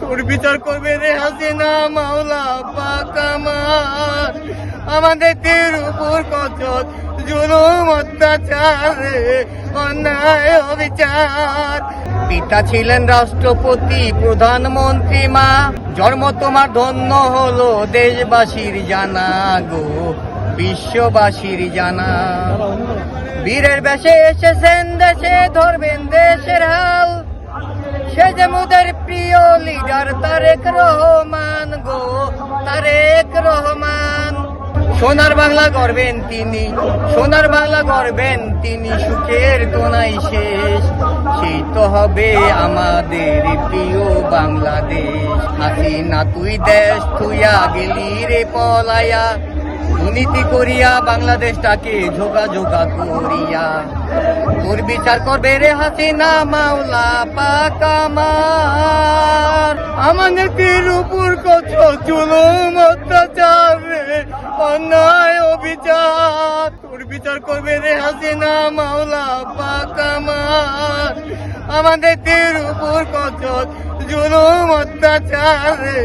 তোর বিচার করবে রে হাসিনা মাওলা পাক আমার। আমাদের উপর কত জুলুম অত্যাচার রে, অন্যায় অবিচার। পিতা ছিলেন রাষ্ট্রপতি, প্রধানমন্ত্রী মা, জন্ম তোমার ধন্য হলো দেশবাসীর জানা গো, বিশ্ববাসীর জানা। বীরের বেশে এসেছেন দেশে, ধরবেন দেশের হাল, সে যে মোদের প্রিয় লিডার তারেক রহমান গো, তারেক রহমান। সোনার বাংলা গড়বেন তিনি, সোনার বাংলা গড়বেন তিনি, সুখের তো নাই শেষ, সেই তো হবে আমাদের প্রিয় বাংলাদেশ। হাসিনা তুই দেশ থুইয়া গেলি রে পলায়া, দুর্নীতি করিয়া বাংলাদেশটাকে ঝোকা ঝোকা করিয়া। তোর বিচার করবে রে হাসিনা মাওলা পাক আমার। আমাদের উপর কত জুলুম অত্যাচার রে, অন্যায় অবিচার। তোর বিচার করবে রে হাসিনা মাওলা পাক আমার। আমাদের উপর কত জুলুম অত্যাচার রে,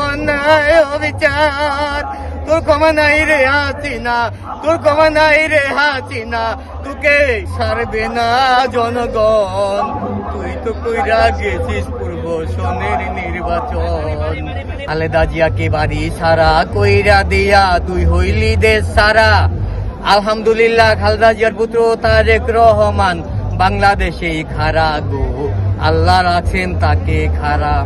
অন্যায় অবিচার। তোর ক্ষমা নাই রে হাসিনা, তোর ক্ষমা নাই রে হাসিনা, তোকে ছাড়বে না জনগণ। তুই তো কইরা গেছিস পূর্ব সনের নির্বাচন, খালেদা জিয়াকে বাড়ি সারা কইরা দিয়া তুই হইলি দেশ সারা। আলহামদুলিল্লাহ খালেদা জিয়ার পুত্র তারেক রহমান বাংলাদেশে খারা গো, আল্লাহ রাখছেন তাকে খারা।